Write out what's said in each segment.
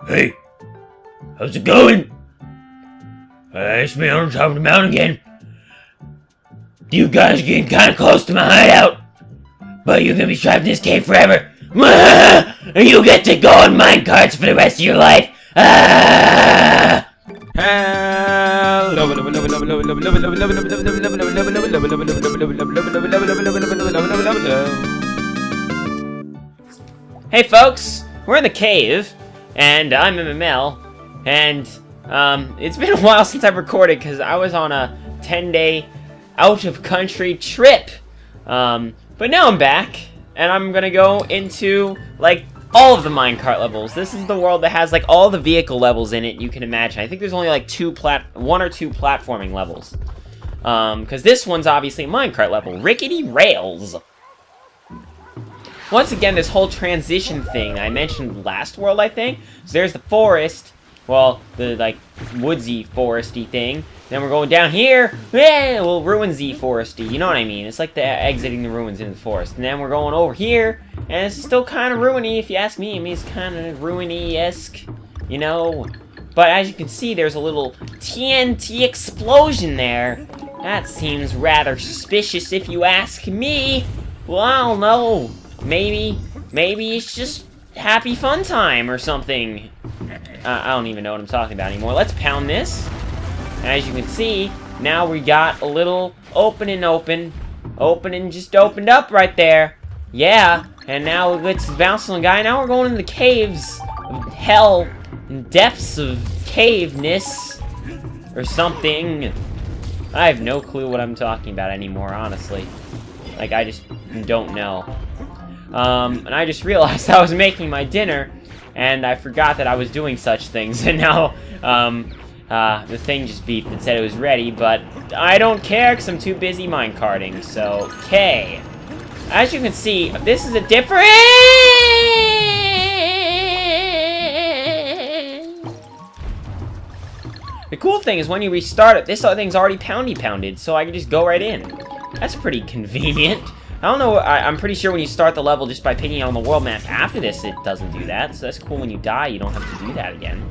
Hey, how's it going? It's me on top of the mountain again. You guys are getting kind of close to my hideout, but you're gonna be trapped in this cave forever. And you get to go on minecarts for the rest of your life. Hey folks, we're in the cave, and I'm MML, and it's been a while since I've recorded because I was on a 10-day out-of-country trip. But now I'm back, and I'm gonna go into, like, all of the minecart levels. This is the world that has, like, all the vehicle levels in it you can imagine. I think there's only, like, one or two platforming levels. Because this one's obviously a minecart level. Rickety rails! Once again, this whole transition thing I mentioned last world, I think. So there's the forest. Well, the, like, woodsy, foresty thing. Then we're going down here. Yeah, well, ruinsy, foresty. You know what I mean? It's like the exiting the ruins in the forest. And then we're going over here. And it's still kind of ruiny, if you ask me. I mean, it's kind of ruiny-esque, you know? But as you can see, there's a little TNT explosion there. That seems rather suspicious, if you ask me. Well, I don't know. Maybe it's just happy fun time or something. I don't even know what I'm talking about anymore. Let's pound this. As you can see, now we got a little opening just opened up right there. Yeah, and now it's bouncing on the guy. Now we're going into the caves of hell and depths of caveness or something. I have no clue what I'm talking about anymore, honestly. Like, I just don't know. And I just realized I was making my dinner, and I forgot that I was doing such things, and now, the thing just beeped and said it was ready, but I don't care because I'm too busy minecarting, so, okay. As you can see, this is a different... The cool thing is when you restart it, this thing's already pounded, so I can just go right in. That's pretty convenient. I don't know, I'm pretty sure when you start the level just by picking it on the world map after this, it doesn't do that. So that's cool. When you die, you don't have to do that again.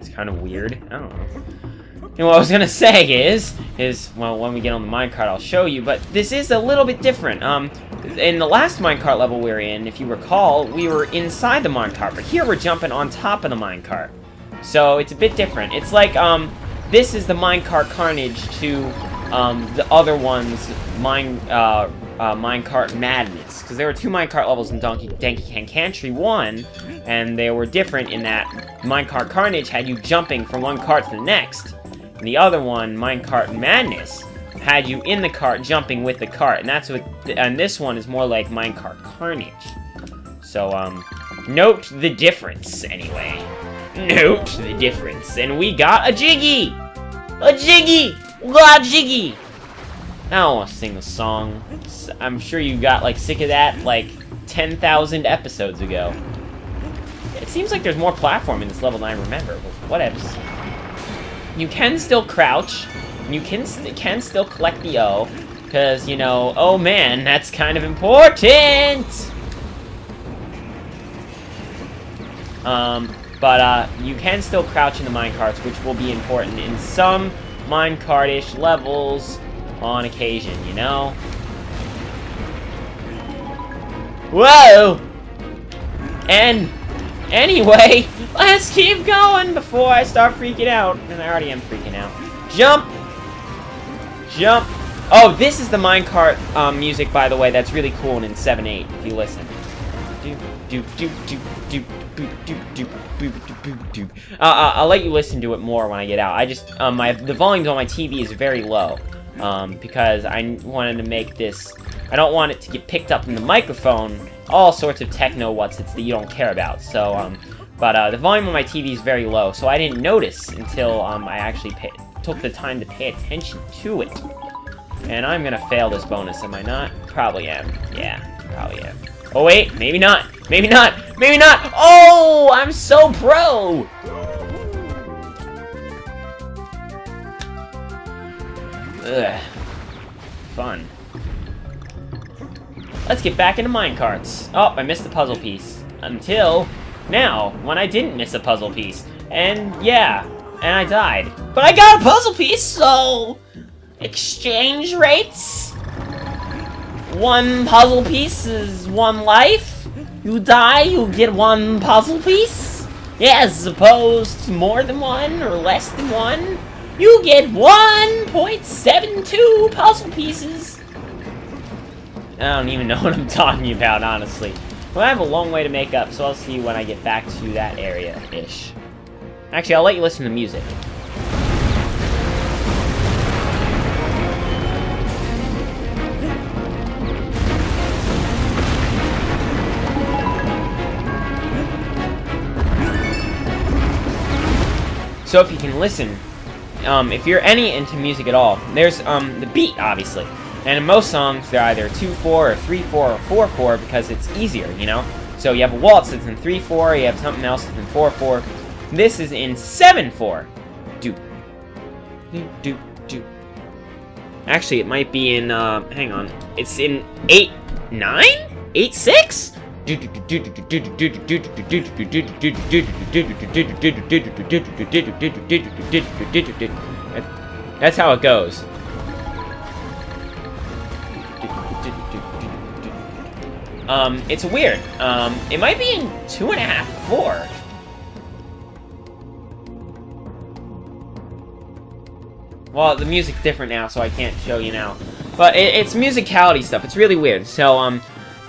It's kind of weird. I don't know. And what I was gonna say is, well, when we get on the minecart, I'll show you, but this is a little bit different. In the last minecart level we were in, if you recall, we were inside the minecart, but here we're jumping on top of the minecart. So it's a bit different. It's like, this is the minecart carnage to, the other one's minecart madness, because there were two minecart levels in Donkey Kong Country 1, and they were different in that minecart carnage had you jumping from one cart to the next, and the other one, minecart madness, had you in the cart jumping with the cart, and that's what, and this one is more like minecart carnage. So note the difference anyway. Note the difference, and we got a jiggy, we got a jiggy. I don't want to sing the song. I'm sure you got, like, sick of that, like, 10,000 episodes ago. It seems like there's more platform in this level than I remember, but whatevs. You can still crouch, and you can still collect the O, because, you know, oh man, that's kind of important! But you can still crouch in the minecarts, which will be important in some minecart-ish levels, on occasion, you know? Whoa! And, anyway, let's keep going before I start freaking out. And I already am freaking out. Jump! Jump! Oh, this is the minecart music, by the way, that's really cool in 7.8, if you listen. I'll let you listen to it more when I get out. I just, the volume on my TV is very low. Because I wanted to make this, I don't want it to get picked up in the microphone, all sorts of techno whatsits that you don't care about, so, but, the volume on my TV is very low, so I didn't notice until, I actually took the time to pay attention to it. And I'm gonna fail this bonus, am I not? Probably am. Yeah, probably am. Oh wait, maybe not! Maybe not! Maybe not! Oh! I'm so pro! Ugh. Fun. Let's get back into minecarts. Oh, I missed the puzzle piece. Until now when I didn't miss a puzzle piece. And yeah, and I died. But I got a puzzle piece, so... exchange rates? One puzzle piece is one life. You die, you get one puzzle piece. Yeah, as opposed to more than one or less than one, you get 1.72 puzzle pieces. I don't even know what I'm talking about, honestly. Well, I have a long way to make up, so I'll see you when I get back to that area-ish. Actually, I'll let you listen to music. So if you can listen, if you're any into music at all, there's the beat, obviously. And in most songs, they're either 2/4 or 3/4 or 4/4 because it's easier, you know? So you have a waltz that's in 3/4, you have something else that's in 4/4. This is in 7/4. Doop. Doop, doop, doop. Actually, it might be in, hang on. It's in 8/9? 8/6? That's how it goes. It's weird. It might be in 2.5, 4. Well, the music's different now, so I can't show you now. But it's musicality stuff. It's really weird. So,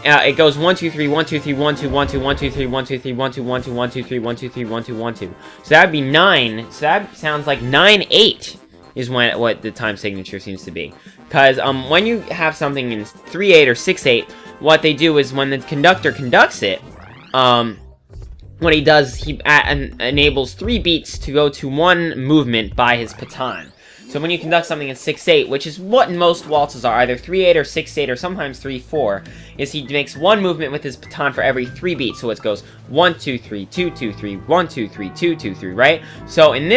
it goes 1 2 3 1 2 3 1 2 1 2 1 2 3 1 2 3 1 2 1 2 1 2 3 1 2 3 1 2 1 2. So that'd be 9. So that sounds like 9/8 is what the time signature seems to be. Because when you have something in 3/8 or 6/8, what they do is when the conductor conducts it, what he does, he enables 3 beats to go to 1 movement by his baton. So when you conduct something in 6/8, which is what most waltzes are, either 3/8 or 6/8 or sometimes 3/4, is he makes 1 movement with his baton for every 3 beats. So it goes 1 2 3 2 2 3 1 2 3 2 2 3, right? So in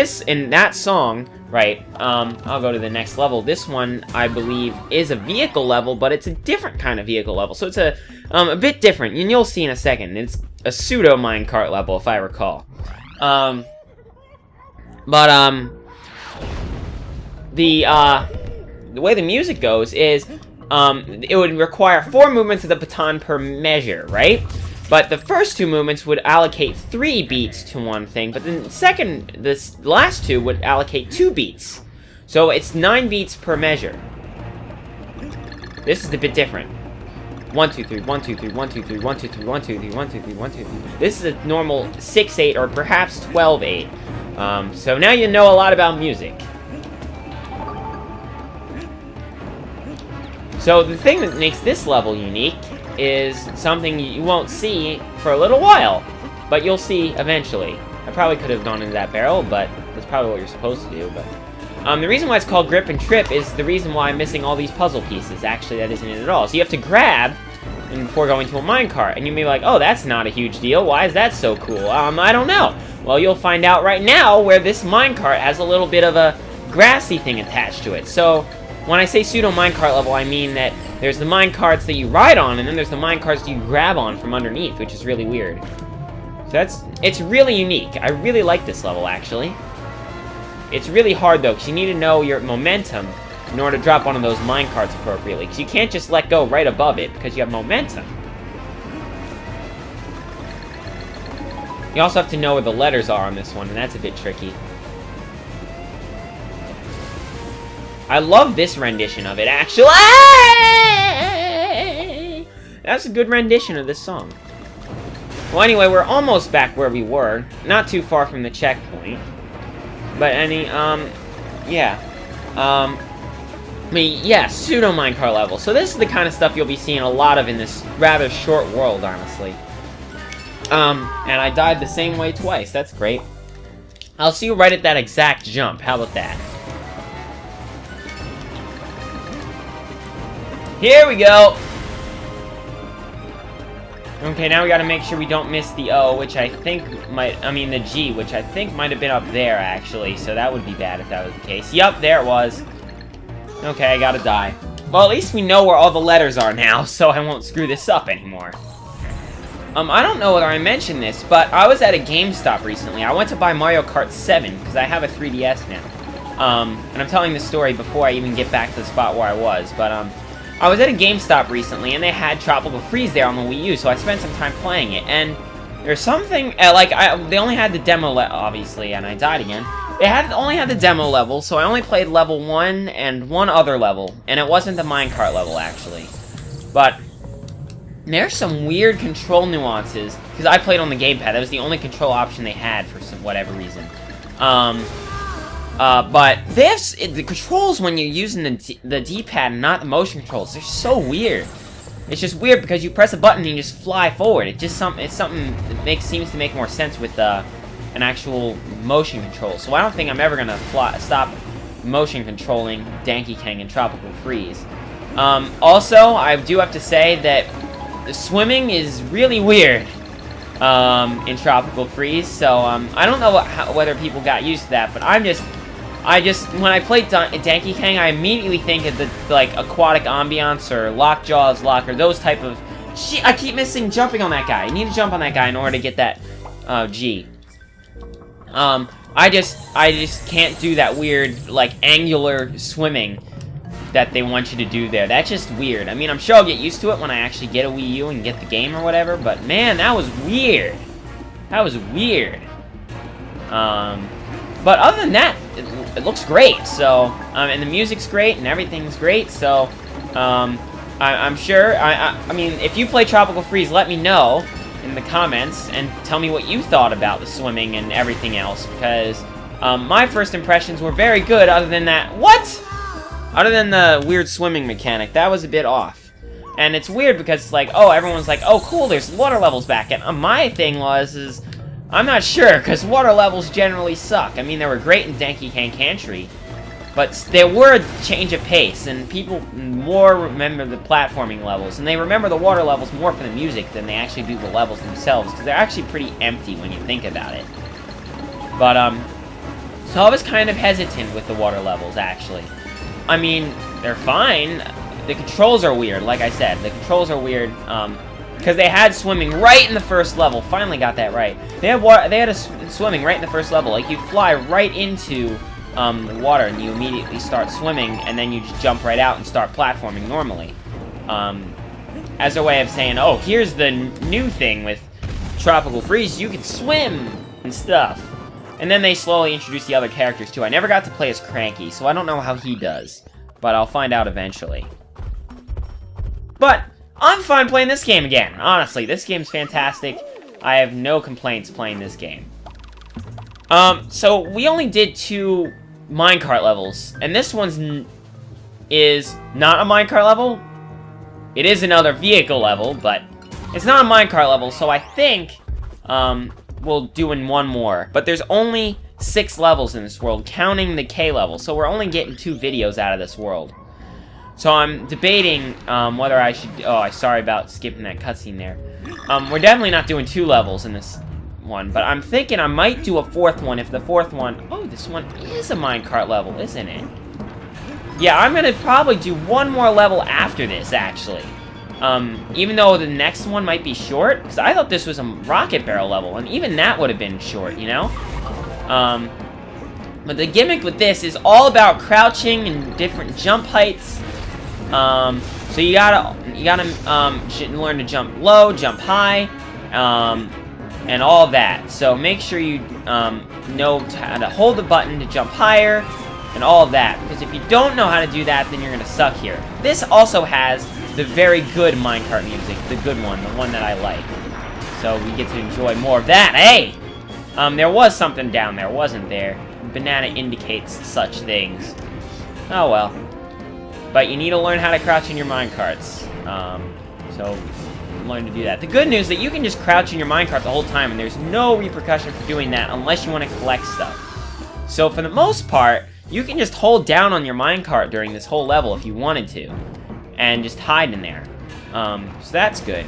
that song, right? I'll go to the next level. This one, I believe, is a vehicle level, but it's a different kind of vehicle level. So it's a bit different, and you'll see in a second. It's a pseudo minecart level, if I recall. The way the music goes is, it would require 4 movements of the baton per measure, right? But the first 2 movements would allocate 3 beats to one thing, but then the last 2 would allocate 2 beats. So it's 9 beats per measure. This is a bit different. 1 2 3 1 2 3 1 2 3 1 2 3 1 2 3 1 2 3 1 2 3. This is a normal 6/8 or perhaps 12/8. So now you know a lot about music. So the thing that makes this level unique is something you won't see for a little while, but you'll see eventually. I probably could have gone into that barrel, but that's probably what you're supposed to do. But the reason why it's called Grip and Trip is the reason why I'm missing all these puzzle pieces. Actually, that isn't it at all. So you have to grab before going to a minecart, and you may be like, oh, that's not a huge deal. Why is that so cool? I don't know. Well, you'll find out right now where this minecart has a little bit of a grassy thing attached to it. So when I say pseudo minecart level, I mean that there's the minecarts that you ride on, and then there's the minecarts you grab on from underneath, which is really weird. So it's really unique. I really like this level, actually. It's really hard, though, because you need to know your momentum in order to drop one of those minecarts appropriately, because you can't just let go right above it, because you have momentum. You also have to know where the letters are on this one, and that's a bit tricky. I love this rendition of it, actually. That's a good rendition of this song. Well, anyway, we're almost back where we were. Not too far from the checkpoint. But yeah. Pseudo minecart level. So this is the kind of stuff you'll be seeing a lot of in this rather short world, honestly. And I died the same way twice. That's great. I'll see you right at that exact jump. How about that? Here we go! Okay, now we gotta make sure we don't miss the O, which I think the G, which I think might have been up there, actually, so that would be bad if that was the case. Yup, there it was. Okay, I gotta die. Well, at least we know where all the letters are now, so I won't screw this up anymore. I don't know whether I mentioned this, but I was at a GameStop recently. I went to buy Mario Kart 7, because I have a 3DS now. And I'm telling this story before I even get back to the spot where I was, but, I was at a GameStop recently, and they had Tropical Freeze there on the Wii U, so I spent some time playing it, and there's something, they only had the demo obviously, and I died again. They only had the demo level, so I only played level 1 and one other level, and it wasn't the minecart level, actually. But there's some weird control nuances, because I played on the gamepad. That was the only control option they had for whatever reason. But the controls when you're using the D-pad and not the motion controls, they're so weird. It's just weird because you press a button and you just fly forward. It's something that seems to make more sense with an actual motion control. So I don't think I'm ever gonna stop motion controlling Donkey Kong and Tropical Freeze. Also, I do have to say that the swimming is really weird in Tropical Freeze. So I don't know whether people got used to that, but when I play Donkey Kong, I immediately think of the, like, aquatic ambiance or Lockjaw's Lock or those type of... Shit, I keep missing jumping on that guy. You need to jump on that guy in order to get that, G. I just can't do that weird, like, angular swimming that they want you to do there. That's just weird. I mean, I'm sure I'll get used to it when I actually get a Wii U and get the game or whatever, but man, that was weird. That was weird. But other than that, it looks great, so, and the music's great, and everything's great, so, I'm sure, I mean, if you play Tropical Freeze, let me know in the comments, and tell me what you thought about the swimming and everything else, because, my first impressions were very good, other than that, other than the weird swimming mechanic, that was a bit off. And it's weird because it's like, oh, everyone's like, oh, cool, there's water levels back, and my thing is, I'm not sure, because water levels generally suck. I mean, they were great in Donkey Kong Country, but there were a change of pace, and people more remember the platforming levels, and they remember the water levels more for the music than they actually do the levels themselves, because they're actually pretty empty when you think about it. But, so I was kind of hesitant with the water levels, actually. I mean, they're fine. The controls are weird, like I said. The controls are weird, because they had swimming right in the first level. Finally got that right. They had swimming right in the first level. Like, you fly right into the water, and you immediately start swimming, and then you just jump right out and start platforming normally. As a way of saying, oh, here's the new thing with Tropical Freeze. You can swim and stuff. And then they slowly introduce the other characters, too. I never got to play as Cranky, so I don't know how he does. But I'll find out eventually. But I'm fine playing this game again. Honestly, this game's fantastic. I have no complaints playing this game. So we only did 2 minecart levels, and this one's is not a minecart level. It is another vehicle level, but it's not a minecart level, so I think we'll do in one more. But there's only 6 levels in this world, counting the K level, so we're only getting 2 videos out of this world. So I'm debating whether I should... Oh, sorry about skipping that cutscene there. We're definitely not doing 2 levels in this one, but I'm thinking I might do a 4th one if the 4th one... Oh, this one is a minecart level, isn't it? Yeah, I'm gonna probably do one more level after this, actually. Even though the next one might be short, because I thought this was a rocket barrel level, and even that would have been short, you know? But the gimmick with this is all about crouching and different jump heights. So you gotta learn to jump low, jump high, and all that. So make sure you know how to hold the button to jump higher, and all of that. Because if you don't know how to do that, then you're gonna suck here. This also has the very good minecart music, the good one, the one that I like. So we get to enjoy more of that. Hey! There was something down there, wasn't there? Banana indicates such things. Oh well. But you need to learn how to crouch in your minecarts. So learn to do that. The good news is that you can just crouch in your minecart the whole time, and there's no repercussion for doing that unless you want to collect stuff. So for the most part, you can just hold down on your minecart during this whole level if you wanted to, and just hide in there. So that's good.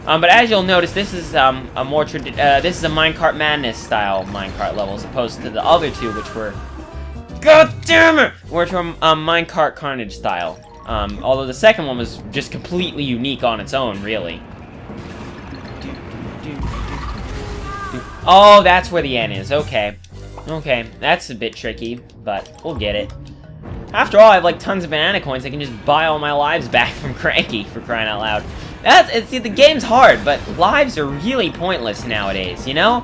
But as you'll notice, this is a minecart madness style minecart level, as opposed to the other 2, which were, god damn it, which were minecart carnage style. Although the second one was just completely unique on its own, really. Oh, that's where the end is. Okay. Okay, that's a bit tricky, but we'll get it. After all, I have like tons of banana coins. I can just buy all my lives back from Cranky, for crying out loud. See, the game's hard, but lives are really pointless nowadays, you know?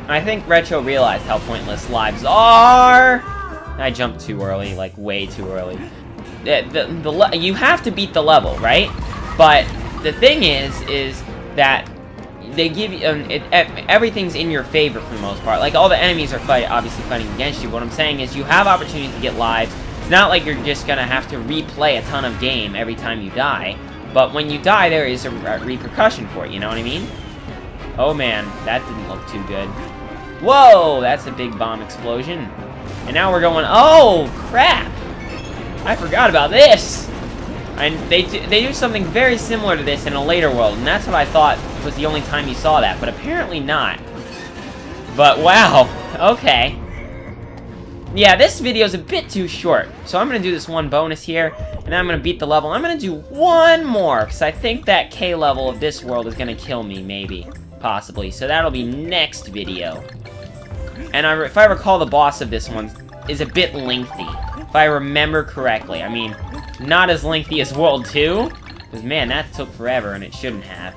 I think Retro realized how pointless lives are. I jumped too early, like way too early. You have to beat the level, right? But the thing is that they give you everything's in your favor for the most part. Like all the enemies are obviously fighting against you. What I'm saying is you have opportunities to get lives. It's not like you're just gonna have to replay a ton of game every time you die. But when you die, there is a repercussion for it. You know what I mean? Oh man, that didn't look too good. Whoa, that's a big bomb explosion. And now we're going. Oh crap! I forgot about this. And they do something very similar to this in a later world, and that's what I thought was the only time you saw that, but apparently not. But wow, okay. Yeah, this video is a bit too short, so I'm gonna do this one bonus here, and then I'm gonna beat the level. I'm gonna do one more, because I think that K level of this world is gonna kill me, maybe, possibly. So that'll be next video. And if I recall, the boss of this one is a bit lengthy, if I remember correctly. I mean, not as lengthy as World 2, because man, that took forever, and it shouldn't have.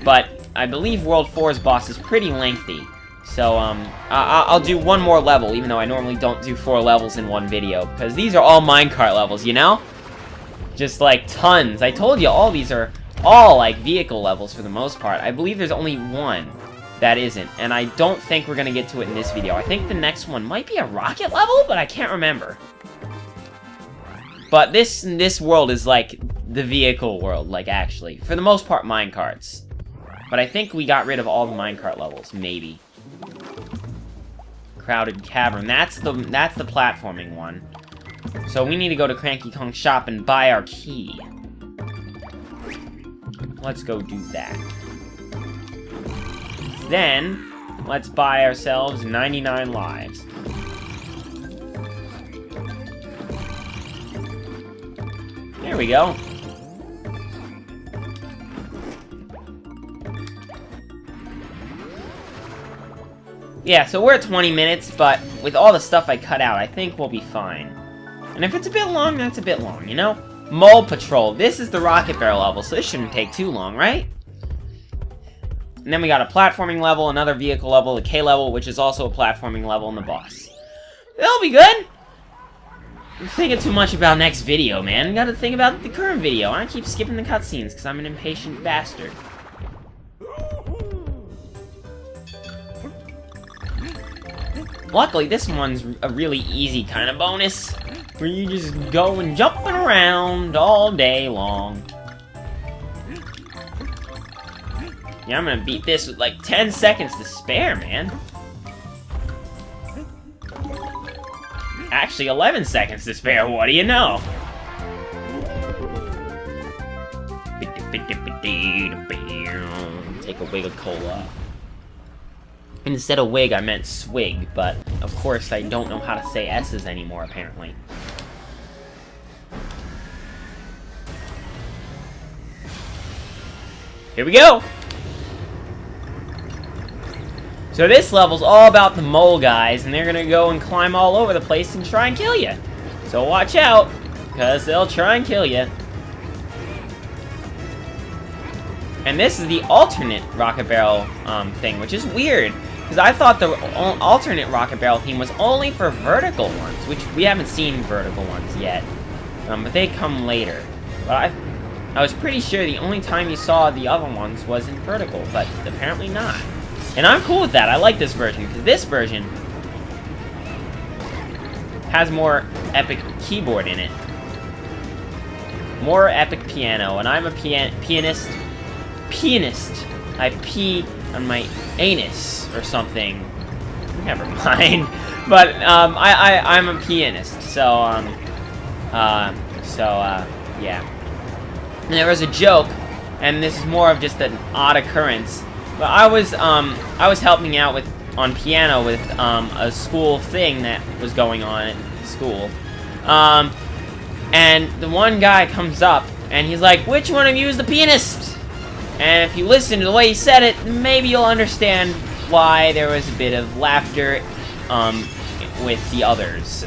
But I believe World 4's boss is pretty lengthy. So, I'll do one more level, even though I normally don't do 4 levels in one video, because these are all minecart levels, you know? Just, like, tons. I told you, all these are all, like, vehicle levels for the most part. I believe there's only one that isn't, and I don't think we're gonna get to it in this video. I think the next one might be a rocket level, but I can't remember. But this world is like the vehicle world, like actually. For the most part, minecarts. But I think we got rid of all the minecart levels, maybe. Crowded Cavern, that's the platforming one. So we need to go to Cranky Kong's shop and buy our key. Let's go do that. Then, let's buy ourselves 99 lives. There we go. Yeah, so we're at 20 minutes, but with all the stuff I cut out, I think we'll be fine. And if it's a bit long, that's a bit long, you know? Mole Patrol. This is the rocket barrel level, so this shouldn't take too long, right? And then we got a platforming level, another vehicle level, a K level, which is also a platforming level, and the boss. That'll be good! I'm thinking too much about next video, man. You gotta think about the current video. I keep skipping the cutscenes, because I'm an impatient bastard. Luckily, this one's a really easy kind of bonus, where you just go and jumping around all day long. Yeah, I'm gonna beat this with like 10 seconds to spare, man. Actually, 11 seconds to spare, what do you know? Take a wig of cola. Instead of wig, I meant swig, but of course I don't know how to say S's anymore, apparently. Here we go! So this level's all about the mole guys, and they're gonna go and climb all over the place and try and kill you. So watch out, because they'll try and kill you. And this is the alternate Rocket Barrel thing, which is weird, because I thought the alternate Rocket Barrel theme was only for vertical ones, which we haven't seen vertical ones yet. But they come later. But I was pretty sure the only time you saw the other ones was in vertical, but apparently not. And I'm cool with that. I like this version, because this version has more epic keyboard in it. More epic piano, and I'm a pianist. I pee on my anus or something. Never mind. But I'm a pianist, so yeah. And there was a joke, and this is more of just an odd occurrence. But I was helping out on piano with a school thing that was going on at school. And the one guy comes up, and he's like, which one of you is the pianist? And if you listen to the way he said it, maybe you'll understand why there was a bit of laughter, with the others.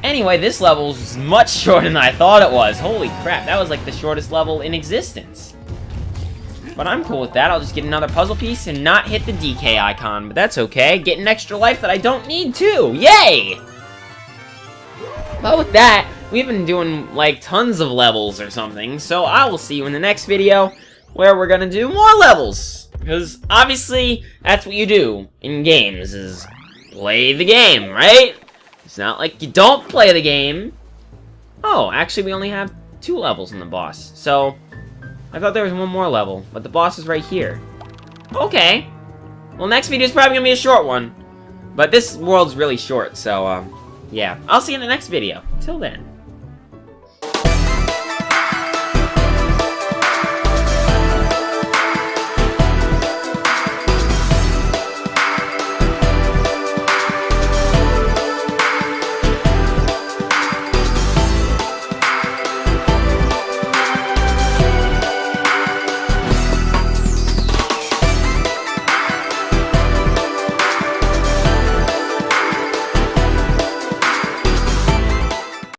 Anyway, this level's much shorter than I thought it was. Holy crap, that was like the shortest level in existence. But I'm cool with that. I'll just get another puzzle piece and not hit the DK icon. But that's okay. Get an extra life that I don't need too. Yay! But with that, we've been doing like tons of levels or something. So I will see you in the next video where we're gonna do more levels. Because obviously, that's what you do in games, is play the game, right? It's not like you don't play the game. Oh, actually we only have 2 levels in the boss. So, I thought there was one more level, but the boss is right here. Okay. Well, next video is probably gonna be a short one. But this world's really short, so, yeah. I'll see you in the next video. Till then.